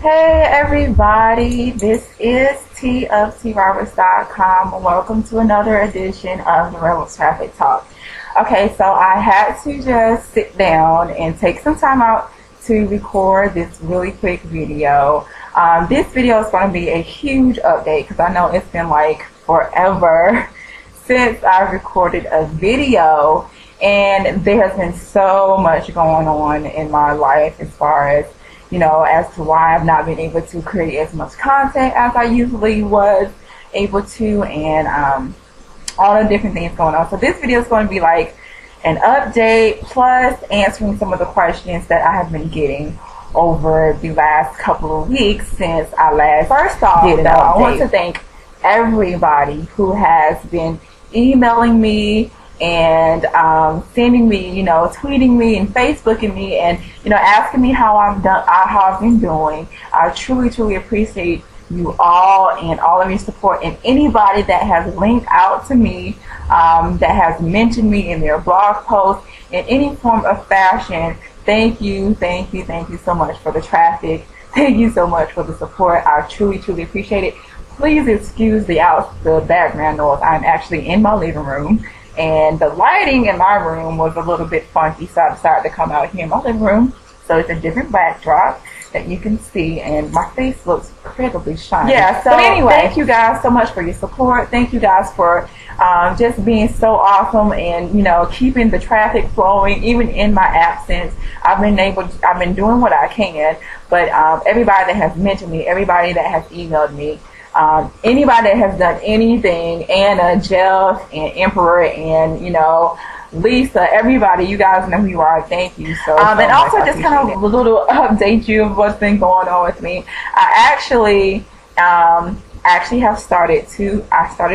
Hey everybody, this is T of TRoberts.com. Welcome to another edition of the Rebels Traffic Talk. Okay, so I had to just sit down and take some time out to record this really quick video. This video is going to be a huge update because I know it's been like forever since I recorded a video, and there has been so much going on in my life as far as as to why I've not been able to create as much content as I usually was able to, and all the different things going on. So this video is going to be like an update plus answering some of the questions that I have been getting over the last couple of weeks since I last first off did an update. I want to thank everybody who has been emailing me and sending me, tweeting me and Facebooking me, and asking me how I've been doing. I truly appreciate you all and all of your support, and anybody that has linked out to me, that has mentioned me in their blog posts in any form of fashion. Thank you so much for the traffic. Thank you so much for the support. I truly appreciate it. Please excuse the background noise. I'm actually in my living room, and the lighting in my room was a little bit funky, so I decided to come out here in my living room. So it's a different backdrop that you can see, and my face looks incredibly shiny. Yeah, so anyway, thank you guys so much for your support. Thank you guys for just being so awesome and, keeping the traffic flowing, even in my absence. I've been doing what I can, but everybody that has mentioned me, everybody that has emailed me, anybody that has done anything, Anna, Jeff, and Emperor, and Lisa, everybody, you guys know who you are. Thank you so much. And also just kind of a little update you of what's been going on with me. I actually have started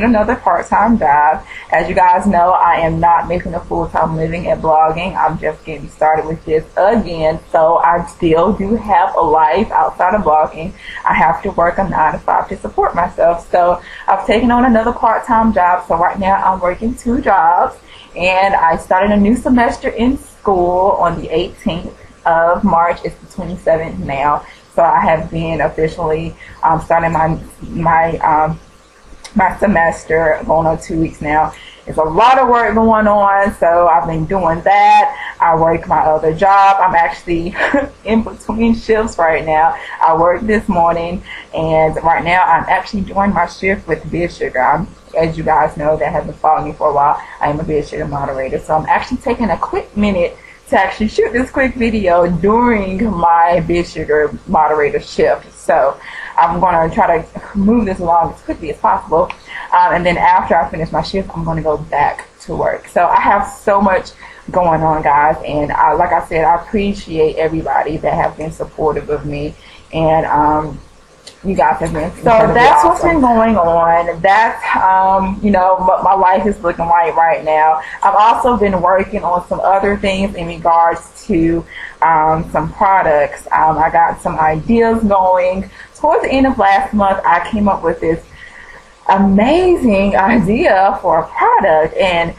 another part-time job. As you guys know, I am not making a full-time living at blogging. I'm just getting started with this again. So I still do have a life outside of blogging. I have to work a 9 to 5 to support myself. So I've taken on another part-time job. So right now I'm working 2 jobs, and I started a new semester in school on the 18th of March. It's the 27th now. So I have been officially starting my semester, going on 2 weeks now. There's a lot of work going on, so I've been doing that. I work my other job. I'm actually in between shifts right now. I worked this morning, and right now I'm actually doing my shift with Big Sugar. As you guys know that have been following me for a while, I am a Big Sugar moderator. So I'm actually taking a quick minute to actually shoot this quick video during my Big Sugar moderator shift. So I'm going to try to move this along as quickly as possible. And then after I finish my shift, I'm going to go back to work. So I have so much going on, guys. And like I said, I appreciate everybody that have been supportive of me. And you guys have been so that's awesome. What's been going on. That's what my life is looking like right now. I've also been working on some other things in regards to some products. I got some ideas going. Towards the end of last month, I came up with this amazing idea for a product, and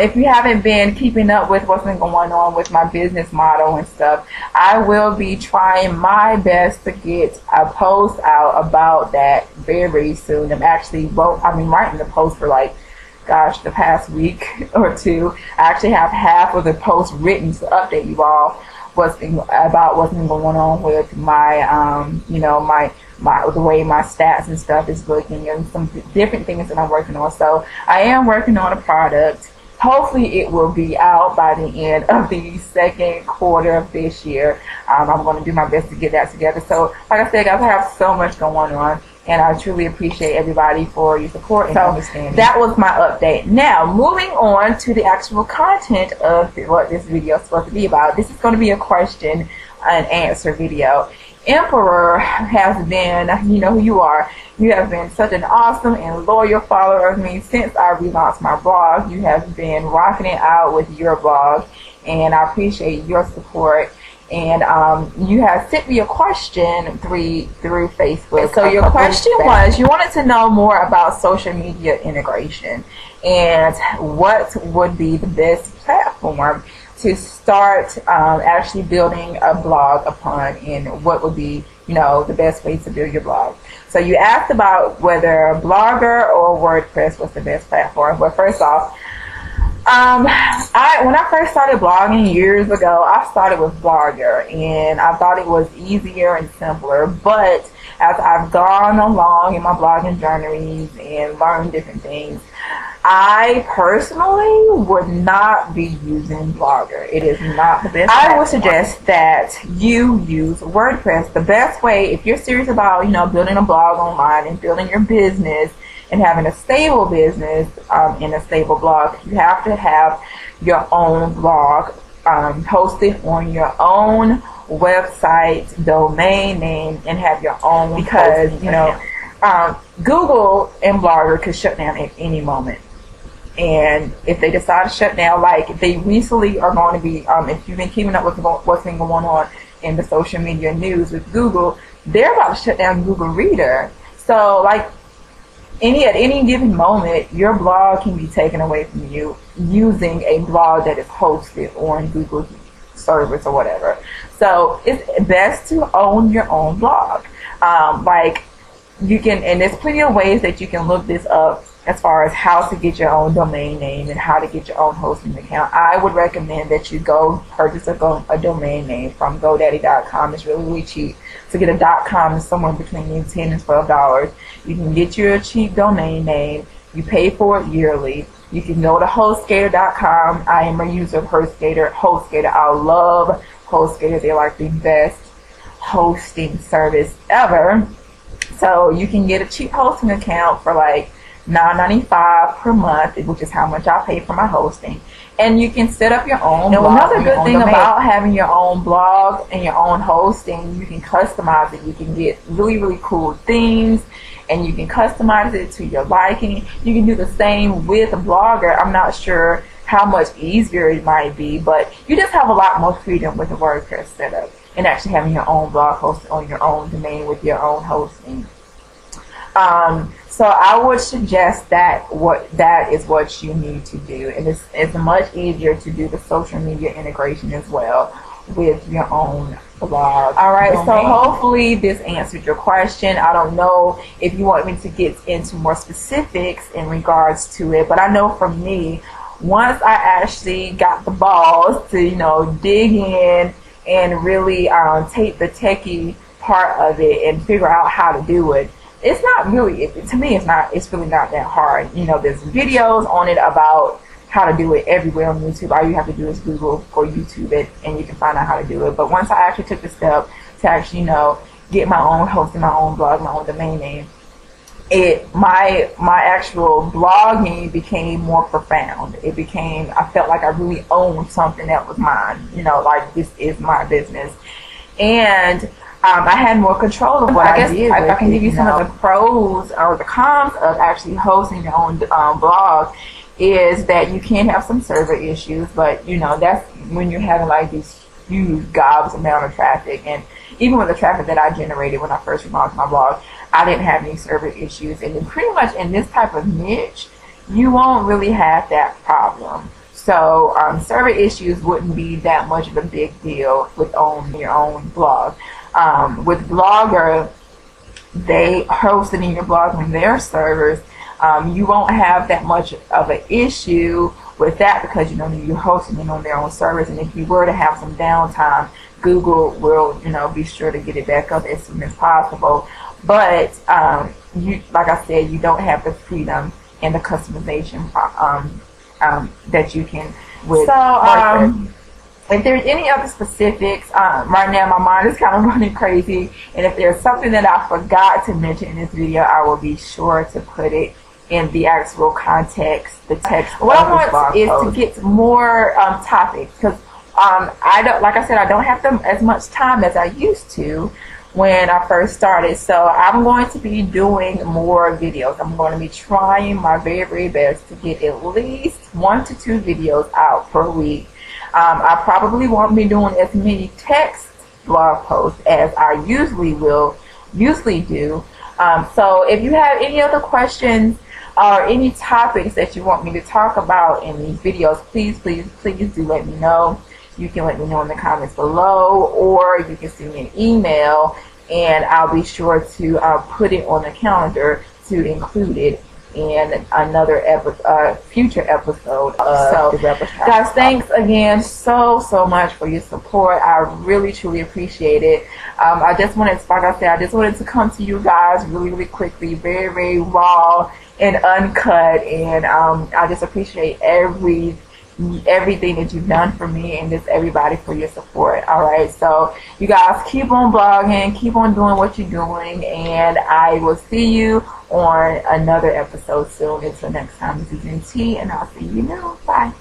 if you haven't been keeping up with what's been going on with my business model and stuff, I will be trying my best to get a post out about that very soon. I've been writing the post for the past week or two. I actually have half of the post written to update you all what's been going on with my the way my stats and stuff is looking, and some different things that I'm working on. So I am working on a product. Hopefully it will be out by the end of the second quarter of this year. I'm going to do my best to get that together. So like I said, guys, I have so much going on, and I truly appreciate everybody for your support and understanding. That was my update. Now, moving on to the actual content of what this video is supposed to be about. This is going to be a question and answer video. Emperor has been, you know who you are. You have been such an awesome and loyal follower of me since I relaunched my blog. You have been rocking it out with your blog, and I appreciate your support. And you have sent me a question through Facebook. So your question was, you wanted to know more about social media integration and what would be the best platform to start actually building a blog upon, and what would be the best way to build your blog. So you asked about whether Blogger or WordPress was the best platform. But first off, when I first started blogging years ago, I started with Blogger, and I thought it was easier and simpler. But as I've gone along in my blogging journeys and learned different things, I personally would not be using Blogger. It is not the best. I would suggest that you use WordPress. The best way, if you're serious about, building a blog online and building your business and having a stable business and a stable blog, you have to have your own blog hosted on your own website, domain name, and have your own, because Google and Blogger could shut down at any moment. And if they decide to shut down, like they recently are going to be, if you've been keeping up with what's been going on in the social media news with Google, they're about to shut down Google Reader. So like at any given moment, your blog can be taken away from you using a blog that is hosted on Google servers or whatever. So it's best to own your own blog. Like you can, and there's plenty of ways that you can look this up as far as how to get your own domain name and how to get your own hosting account. I would recommend that you go purchase a domain name from GoDaddy.com. It's really, really cheap. To get a .com is somewhere between $10 and $12. You can get you a cheap domain name. You pay for it yearly. You can go to HostGator.com. I am a user of HostGator. I love HostGator. They're like the best hosting service ever. So you can get a cheap hosting account for like $9.95 per month, which is how much I pay for my hosting. And you can set up your own blog. Another good thing about having your own blog and your own hosting, you can customize it. You can get really, really cool themes, and you can customize it to your liking. You can do the same with a Blogger. I'm not sure how much easier it might be, but you just have a lot more freedom with the WordPress setup and actually having your own blog hosted on your own domain with your own hosting. So I would suggest that is what you need to do, and it's much easier to do the social media integration as well with your own blog. All right, so hopefully this answered your question. I don't know if you want me to get into more specifics in regards to it, but I know for me, once I actually got the balls to dig in and really take the techie part of it and figure out how to do it, it's not really, to me, it's really not that hard. There's videos on it about how to do it everywhere on YouTube. All you have to do is Google or YouTube it, and you can find out how to do it. But once I actually took the step to actually, get my own hosting, my own blog, my own domain name, my actual blogging became more profound. I felt like I really owned something that was mine. Like this is my business. And I had more control of what I did. I can give you some of the pros or the cons of actually hosting your own blog is that you can have some server issues, but that's when you're having like these huge gobs amount of traffic. And even with the traffic that I generated when I first launched my blog, I didn't have any server issues. And then pretty much in this type of niche, you won't really have that problem. So server issues wouldn't be that much of a big deal with your own blog. With Blogger, they host it in your blog on their servers. You won't have that much of an issue with that because you're hosting it on their own servers. And if you were to have some downtime, Google will be sure to get it back up as soon as possible. But like I said, you don't have the freedom and the customization that you can with WordPress. If there's any other specifics, right now my mind is kind of running crazy, and if there's something that I forgot to mention in this video, I will be sure to put it in the actual context, the text. What I want is to get more topics, because like I said, I don't have as much time as I used to when I first started. So I'm going to be doing more videos. I'm going to be trying my very, very best to get at least 1 to 2 videos out per week. I probably won't be doing as many text blog posts as I usually do. So if you have any other questions or any topics that you want me to talk about in these videos, please do let me know. You can let me know in the comments below, or you can send me an email and I'll be sure to put it on the calendar to include it in another future episode of the Rebel Child. Guys, thanks again so much for your support. I really truly appreciate it. I just wanted to come to you guys really quickly, very raw and uncut, and I just appreciate everything that you've done for me, and just everybody for your support. All right, so you guys keep on blogging, keep on doing what you're doing, and I will see you on another episode soon. Until next time, this is NT, and I'll see you now. Bye.